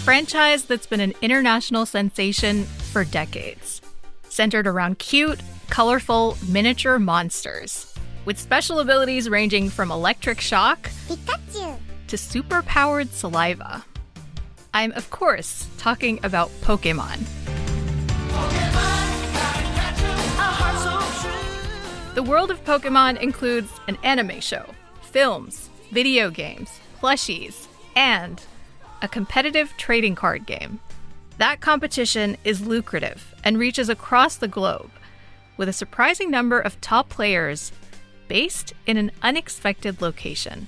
franchise that's been an international sensation for decades, centered around cute, colorful, miniature monsters, with special abilities ranging from electric shock Pikachu to super-powered saliva. I'm, of course, talking about Pokémon. The world of Pokémon includes an anime show, films, video games, plushies, and a competitive trading card game. That competition is lucrative and reaches across the globe, with a surprising number of top players based in an unexpected location.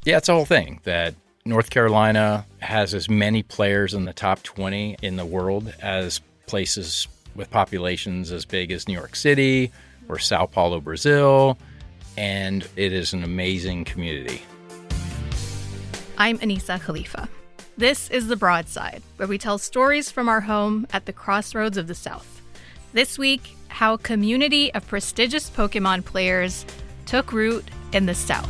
Yeah, it's a whole thing that North Carolina has as many players in the top 20 in the world as places with populations as big as New York City or Sao Paulo, Brazil, and it is an amazing community. I'm Anissa Khalifa. This is The Broadside, where we tell stories from our home at the crossroads of the South. This week, how a community of prestigious Pokémon players took root in the South.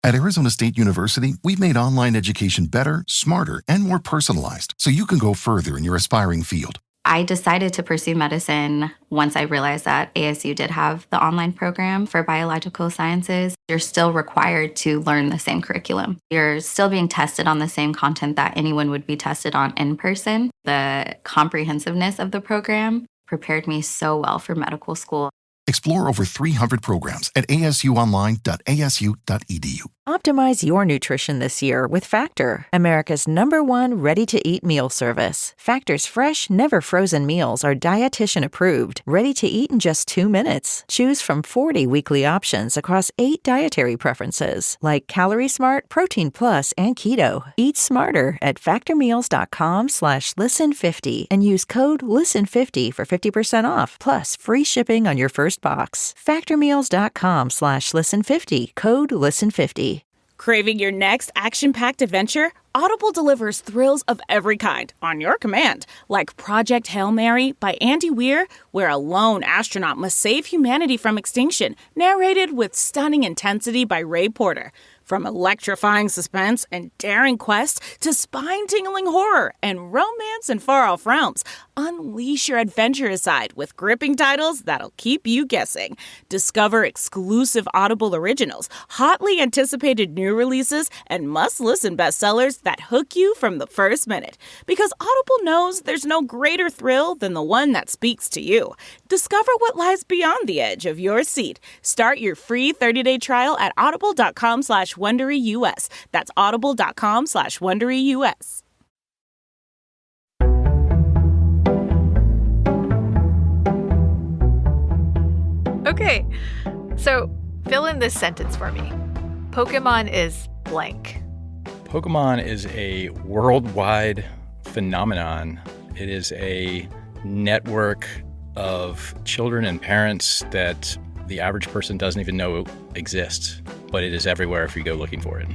At Arizona State University, we've made online education better, smarter, and more personalized so you can go further in your aspiring field. I decided to pursue medicine once I realized that ASU did have the online program for biological sciences. You're still required to learn the same curriculum. You're still being tested on the same content that anyone would be tested on in person. The comprehensiveness of the program prepared me so well for medical school. Explore over 300 programs at asuonline.asu.edu. Optimize your nutrition this year with Factor, America's #1 ready-to-eat meal service. Factor's fresh, never-frozen meals are dietitian approved, ready to eat in just 2 minutes. Choose from 40 weekly options across 8 dietary preferences, like Calorie Smart, Protein Plus, and Keto. Eat smarter at factormeals.com/listen50 and use code LISTEN50 for 50% off, plus free shipping on your first box. Factormeals.com/listen50, code LISTEN50. Craving your next action-packed adventure? Audible delivers thrills of every kind on your command, like Project Hail Mary by Andy Weir, where a lone astronaut must save humanity from extinction, narrated with stunning intensity by Ray Porter. From electrifying suspense and daring quest to spine-tingling horror and romance in far-off realms, unleash your adventurous side with gripping titles that'll keep you guessing. Discover exclusive Audible originals, hotly anticipated new releases, and must-listen bestsellers that hook you from the first minute. Because Audible knows there's no greater thrill than the one that speaks to you. Discover what lies beyond the edge of your seat. Start your free 30-day trial at audible.com/WonderyUS. That's audible.com/WonderyUS. Okay, so fill in this sentence for me. Pokémon is blank. Pokémon is a worldwide phenomenon. It is a network of children and parents that the average person doesn't even know exists, but it is everywhere if you go looking for it.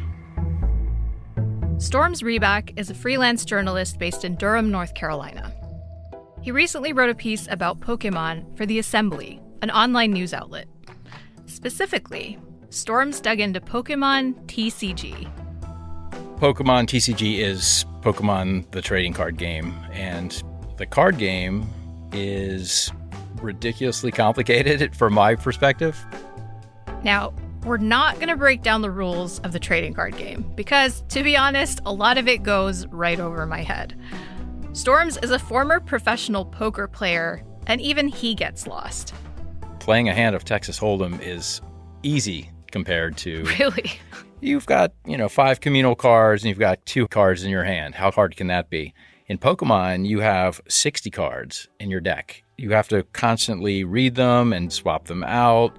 Storms Reback is a freelance journalist based in Durham, North Carolina. He recently wrote a piece about Pokémon for The Assembly, an online news outlet. Specifically, Storms dug into Pokémon TCG. Pokémon TCG is Pokémon the trading card game, and the card game is ridiculously complicated from my perspective. Now, we're not going to break down the rules of the trading card game because, to be honest, a lot of it goes right over my head. Storms is a former professional poker player, and even he gets lost. Playing a hand of Texas Hold'em is easy compared to... Really? You've got, 5 communal cards and you've got 2 cards in your hand. How hard can that be? In Pokemon, you have 60 cards in your deck. You have to constantly read them and swap them out.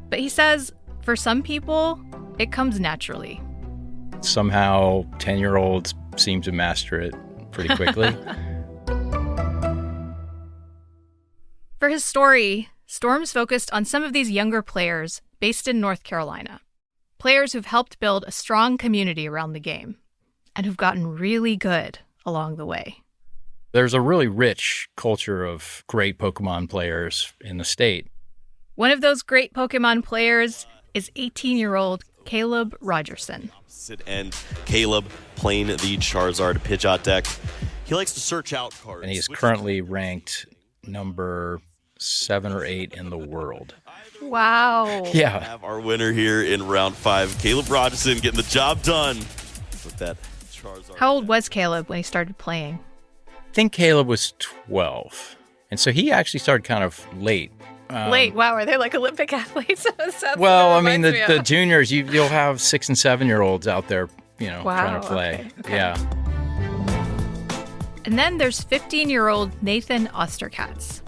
But he says, for some people, it comes naturally. Somehow, 10-year-olds seem to master it pretty quickly. For his story, Storms focused on some of these younger players based in North Carolina. Players who've helped build a strong community around the game and who've gotten really good along the way. There's a really rich culture of great Pokemon players in the state. One of those great Pokemon players is 18-year-old Caleb Rogerson. And Caleb playing the Charizard Pidgeot deck. He likes to search out cards. And he is currently ranked number 7 or 8 in the world. Wow. Yeah. We have our winner here in round 5, Caleb Rogerson, getting the job done with that Charizard. How old was Caleb when he started playing? I think Caleb was 12. And so he actually started kind of late. Late? Wow, are they like Olympic athletes? Well, I mean, the juniors, you'll have 6 and 7-year-olds out there, trying to play. Okay. Yeah. And then there's 15-year-old Nathan Osterkatz.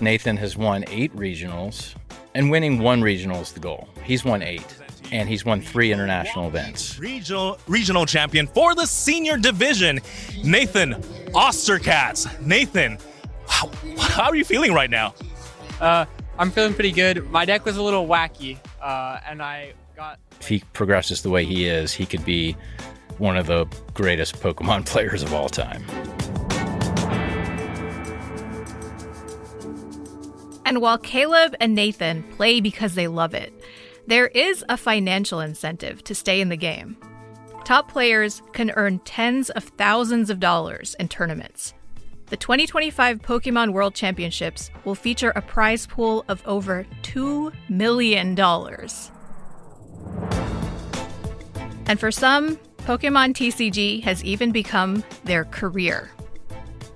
Nathan has won 8 regionals, and winning 1 regional is the goal. He's won 8, and he's won 3 international events. Regional champion for the senior division, Nathan Osterkatz. Nathan, how are you feeling right now? I'm feeling pretty good. My deck was a little wacky, and I got... If he progresses the way he is, he could be one of the greatest Pokemon players of all time. And while Caleb and Nathan play because they love it, there is a financial incentive to stay in the game. Top players can earn tens of thousands of dollars in tournaments. The 2025 Pokemon World Championships will feature a prize pool of over $2 million. And for some, Pokemon TCG has even become their career.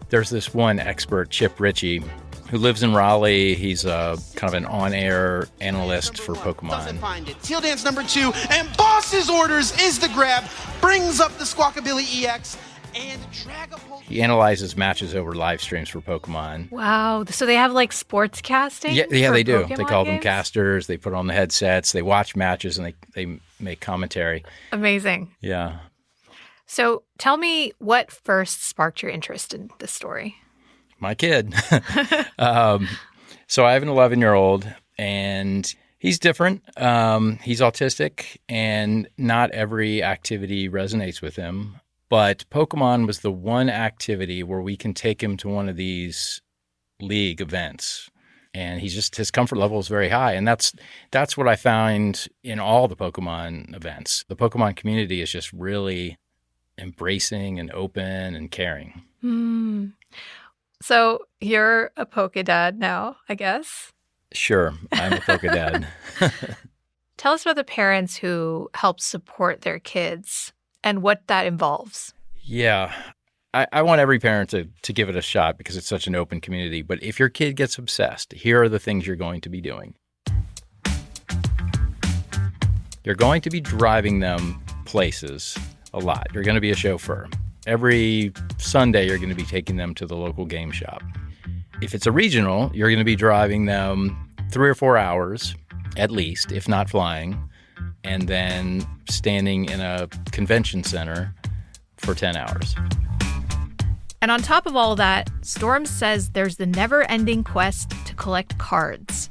There's this one expert, Chip Ritchie, who lives in Raleigh. He's a kind of an on-air analyst for Pokemon. Find it. Teal Dance number 2, and Boss's Orders is the grab. Brings up the Squawkabilly EX and Dragapult. He analyzes matches over live streams for Pokemon. Wow. So they have like sports casting? Yeah, for they do. Pokemon They call them games? casters. They put on the headsets. They watch matches, and they make commentary. Amazing. Yeah. So tell me what first sparked your interest in this story? My kid. So I have an 11-year-old, and he's different. He's autistic, and not every activity resonates with him. But Pokemon was the one activity where we can take him to one of these league events. And his comfort level is very high. And that's what I found in all the Pokemon events. The Pokemon community is just really embracing and open and caring. So you're a Pokedad now, I guess? Sure, I'm a Pokedad. Tell us about the parents who help support their kids and what that involves. Yeah, I want every parent to give it a shot because it's such an open community. But if your kid gets obsessed, here are the things you're going to be doing. You're going to be driving them places a lot. You're going to be a chauffeur. Every Sunday, you're going to be taking them to the local game shop. If it's a regional, you're going to be driving them 3 or 4 hours, at least, if not flying, and then standing in a convention center for 10 hours. And on top of all that, Storm says there's the never-ending quest to collect cards.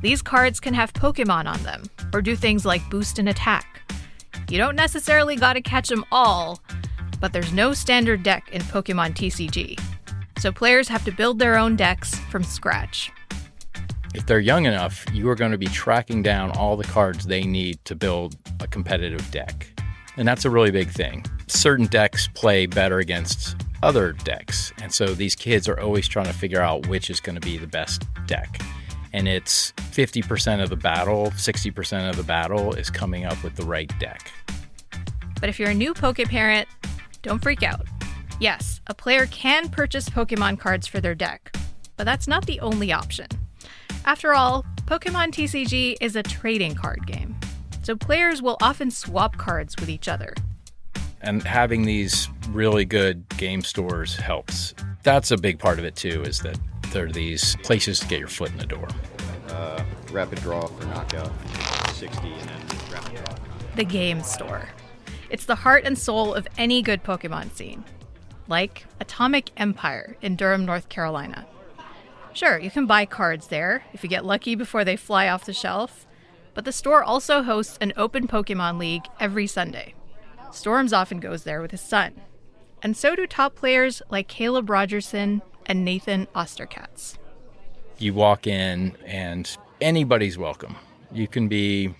These cards can have Pokemon on them, or do things like boost an attack. You don't necessarily gotta catch them all, but there's no standard deck in Pokemon TCG. So players have to build their own decks from scratch. If they're young enough, you are going to be tracking down all the cards they need to build a competitive deck. And that's a really big thing. Certain decks play better against other decks. And so these kids are always trying to figure out which is going to be the best deck. And it's 50% of the battle, 60% of the battle is coming up with the right deck. But if you're a new Poke parent, don't freak out. Yes, a player can purchase Pokemon cards for their deck, but that's not the only option. After all, Pokemon TCG is a trading card game, so players will often swap cards with each other. And having these really good game stores helps. That's a big part of it too, is that there are these places to get your foot in the door. Rapid draw for knockout, 60, and then rapid draw. The game store. It's the heart and soul of any good Pokemon scene. Like Atomic Empire in Durham, North Carolina. Sure, you can buy cards there if you get lucky before they fly off the shelf, but the store also hosts an open Pokemon League every Sunday. Storms often goes there with his son. And so do top players like Caleb Rogerson and Nathan Osterkatz. You walk in and anybody's welcome. You can be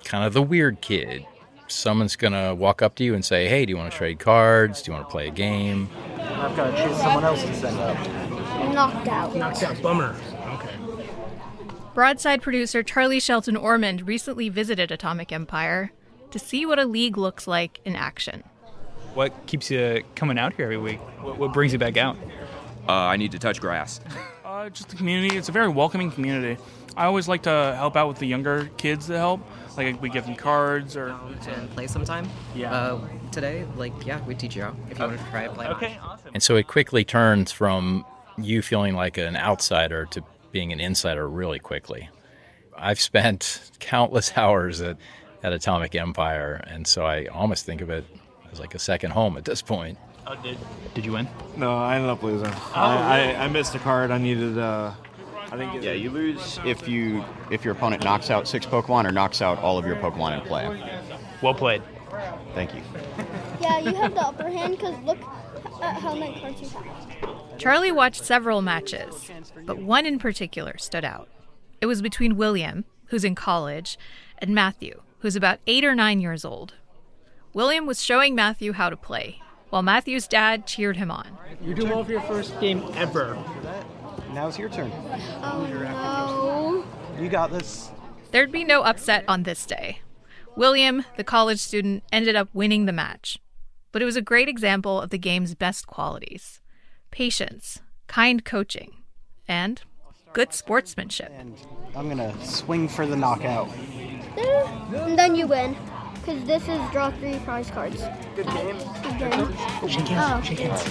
kind of the weird kid. Someone's going to walk up to you and say, hey, do you want to trade cards? Do you want to play a game? I've got to choose someone else to send up. Knocked out. Knocked out. Bummer. Okay. Broadside producer Charlie Shelton Ormond recently visited Atomic Empire to see what a league looks like in action. What keeps you coming out here every week? What brings you back out? I need to touch grass. Just the community. It's a very welcoming community. I always like to help out with the younger kids that help. Like, we give them cards or... And play sometime? Yeah. Today, we teach you how. If you wanted to try it, play. Okay, awesome. And so it quickly turns from you feeling like an outsider to being an insider really quickly. I've spent countless hours at Atomic Empire, and so I almost think of it as like a second home at this point. Oh, did you win? No, I ended up losing. I missed a card. I needed... I didn't get Yeah, you lose if your opponent knocks out 6 Pokemon or knocks out all of your Pokemon in play. Well played. Thank you. Yeah, you have the upper hand because look at how many cards you have. Charlie watched several matches, but one in particular stood out. It was between William, who's in college, and Matthew, who's about 8 or 9 years old. William was showing Matthew how to play, while Matthew's dad cheered him on. You do well for your first game ever. Now it's your turn. Oh, no. You got this. There'd be no upset on this day. William, the college student, ended up winning the match. But it was a great example of the game's best qualities: patience, kind coaching, and good sportsmanship. And I'm going to swing for the knockout. And then you win. Because this is draw 3 prize cards. Good game. Good game. Shake hands. Shake hands.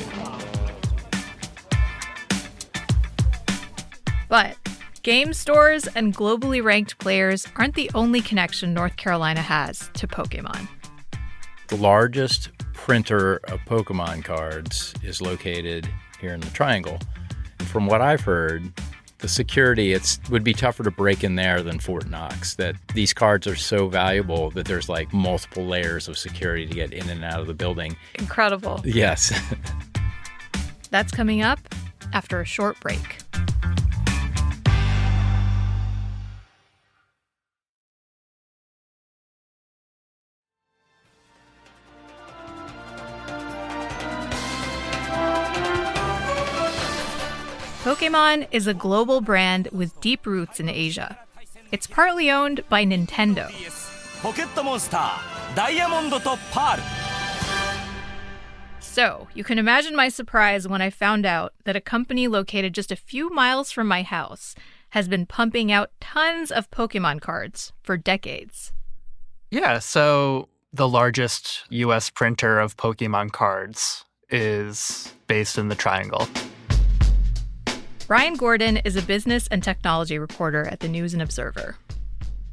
But game stores and globally ranked players aren't the only connection North Carolina has to Pokémon. The largest printer of Pokemon cards is located here in the Triangle. And from what I've heard, the security, would be tougher to break in there than Fort Knox, that these cards are so valuable that there's like multiple layers of security to get in and out of the building. Incredible. Yes. That's coming up after a short break. Pokémon is a global brand with deep roots in Asia. It's partly owned by Nintendo. So, you can imagine my surprise when I found out that a company located just a few miles from my house has been pumping out tons of Pokémon cards for decades. Yeah, so the largest U.S. printer of Pokémon cards is based in the Triangle. Brian Gordon is a business and technology reporter at the News and Observer.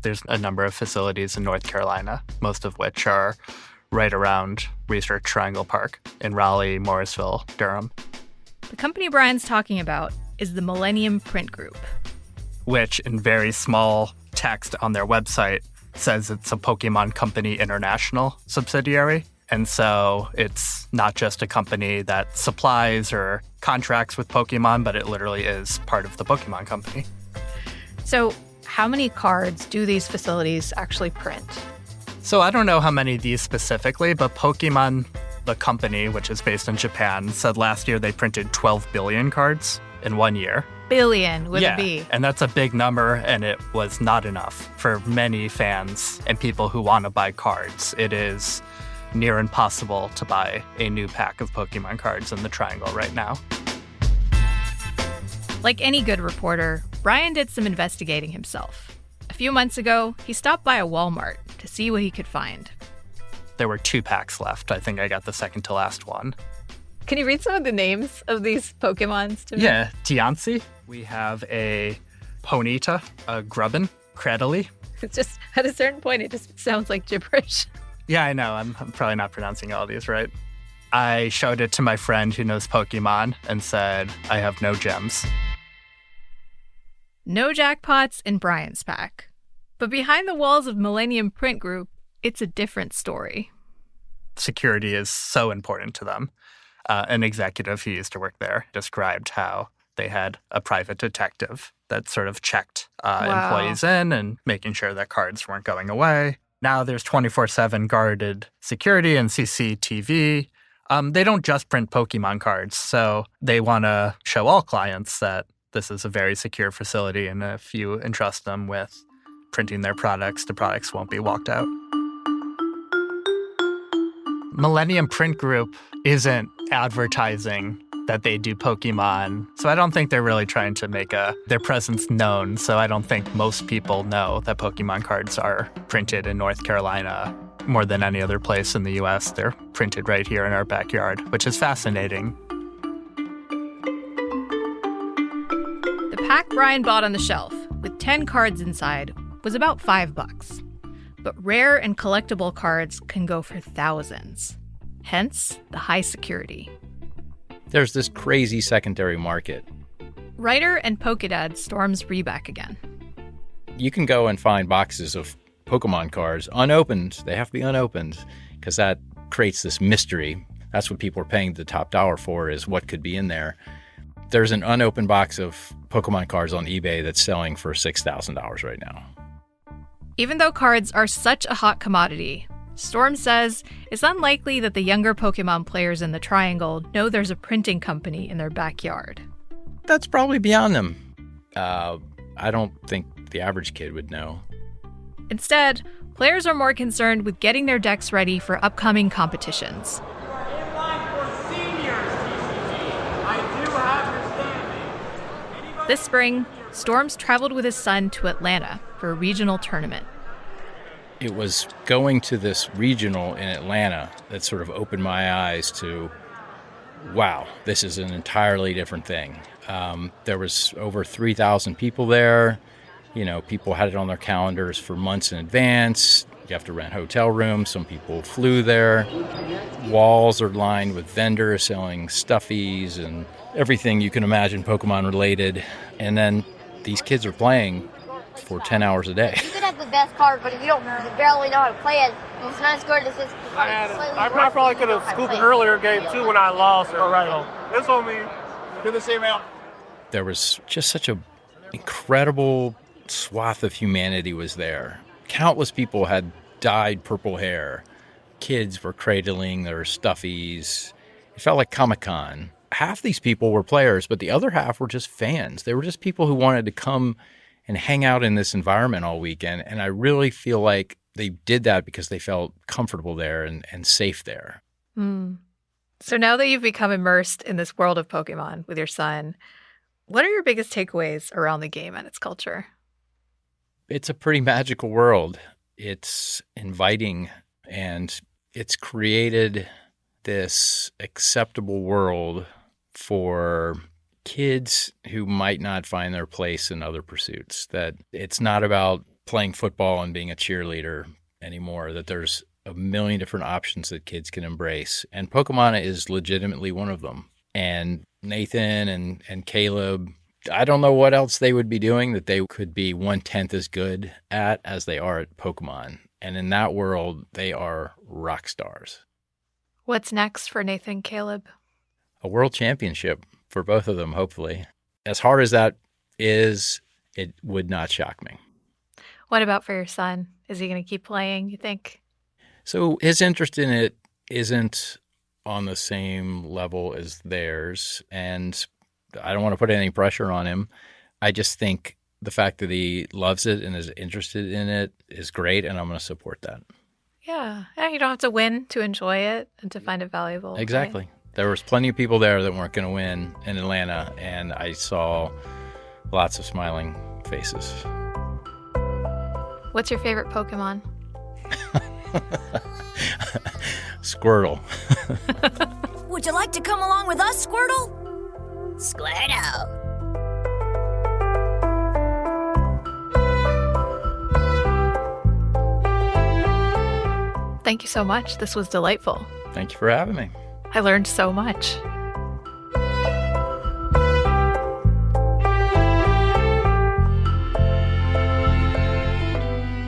There's a number of facilities in North Carolina, most of which are right around Research Triangle Park in Raleigh, Morrisville, Durham. The company Brian's talking about is the Millennium Print Group, which in very small text on their website says it's a Pokémon Company International subsidiary. And so it's not just a company that supplies or contracts with Pokemon, but it literally is part of the Pokemon Company. So how many cards do these facilities actually print? So I don't know how many of these specifically, but Pokemon, the company, which is based in Japan, said last year they printed 12 billion cards in 1 year. Billion with a B. And that's a big number, and it was not enough for many fans and people who want to buy cards. It is near impossible to buy a new pack of Pokemon cards in the Triangle right now. Like any good reporter, Brian did some investigating himself. A few months ago, he stopped by a Walmart to see what he could find. There were 2 packs left. I think I got the second to last one. Can you read some of the names of these Pokemons to me? Yeah, Tianci. We have a Ponyta, a Grubbin, Cradily. It's just, at a certain point, it just sounds like gibberish. Yeah, I know. I'm probably not pronouncing all these right. I showed it to my friend who knows Pokemon and said, I have no gems. No jackpots in Brian's pack. But behind the walls of Millennium Print Group, it's a different story. Security is so important to them. An executive who used to work there described how they had a private detective that sort of checked employees in and making sure that cards weren't going away. Now there's 24/7 guarded security and CCTV. They don't just print Pokemon cards, so they want to show all clients that this is a very secure facility, and if you entrust them with printing their products, the products won't be walked out. Millennium Print Group isn't advertising that they do Pokemon, so I don't think they're really trying to make their presence known, so I don't think most people know that Pokemon cards are printed in North Carolina more than any other place in the U.S. They're printed right here in our backyard, which is fascinating. The pack Brian bought on the shelf, with 10 cards inside, was about $5. But rare and collectible cards can go for thousands. Hence, the high security. There's this crazy secondary market. Writer and Pokédad storms Reback again. You can go and find boxes of Pokemon cards unopened. They have to be unopened because that creates this mystery. That's what people are paying the top dollar for, is what could be in there. There's an unopened box of Pokemon cards on eBay that's selling for $6,000 right now. Even though cards are such a hot commodity, Storm says it's unlikely that the younger Pokemon players in the Triangle know there's a printing company in their backyard. That's probably beyond them. I don't think the average kid would know. Instead, players are more concerned with getting their decks ready for upcoming competitions. This spring, Storms traveled with his son to Atlanta for a regional tournament. It was going to this regional in Atlanta that sort of opened my eyes to, wow, this is an entirely different thing. There was over 3,000 people there. You know, people had it on their calendars for months in advance. You have to rent hotel rooms. Some people flew there. Walls are lined with vendors selling stuffies and everything you can imagine Pokemon related. And then these kids are playing for 10 hours a day. You could have the best card, but if you barely know how to play it, it's not as good as this card. I probably could have scooped an earlier game too when I lost. All right, it's on me. Do the same out. There was just such an incredible swath of humanity was there. Countless people had dyed purple hair. Kids were cradling their stuffies. It felt like Comic-Con. Half these people were players, but the other half were just fans. They were just people who wanted to come and hang out in this environment all weekend. And I really feel like they did that because they felt comfortable there and safe there. So now that you've become immersed in this world of Pokemon with your son, what are your biggest takeaways around the game and its culture? It's a pretty magical world. It's inviting, and it's created this acceptable world for kids who might not find their place in other pursuits. That it's not about playing football and being a cheerleader anymore, that there's a million different options that kids can embrace. And Pokemon is legitimately one of them. And Nathan and Caleb, I don't know what else they would be doing that they could be 1/10 as good at as they are at Pokemon. And in that world, they are rock stars. What's next for Nathan and Caleb? A world championship for both of them, hopefully. As hard as that is, it would not shock me. What about for your son? Is he going to keep playing, you think? So his interest in it isn't on the same level as theirs, and I don't want to put any pressure on him. I just think the fact that he loves it and is interested in it is great, and I'm going to support that. Yeah. You don't have to win to enjoy it and to find it valuable. Exactly. Right? There was plenty of people there that weren't going to win in Atlanta, and I saw lots of smiling faces. What's your favorite Pokemon? Squirtle. Would you like to come along with us, Squirtle? Squirtle. Thank you so much. This was delightful. Thank you for having me. I learned so much.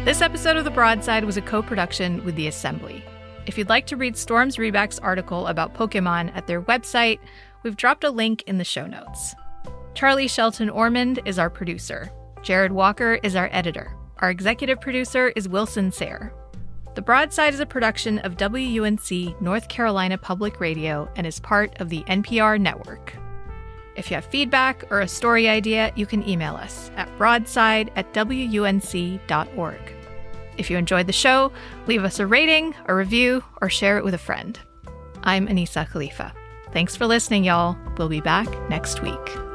This episode of The Broadside was a co-production with The Assembly. If you'd like to read Storm's Reback's article about Pokémon at their website, we've dropped a link in the show notes. Charlie Shelton Ormond is our producer. Jared Walker is our editor. Our executive producer is Wilson Sayre. The Broadside is a production of WUNC North Carolina Public Radio and is part of the NPR network. If you have feedback or a story idea, you can email us at broadside@wunc.org. If you enjoyed the show, leave us a rating, a review, or share it with a friend. I'm Anissa Khalifa. Thanks for listening, y'all. We'll be back next week.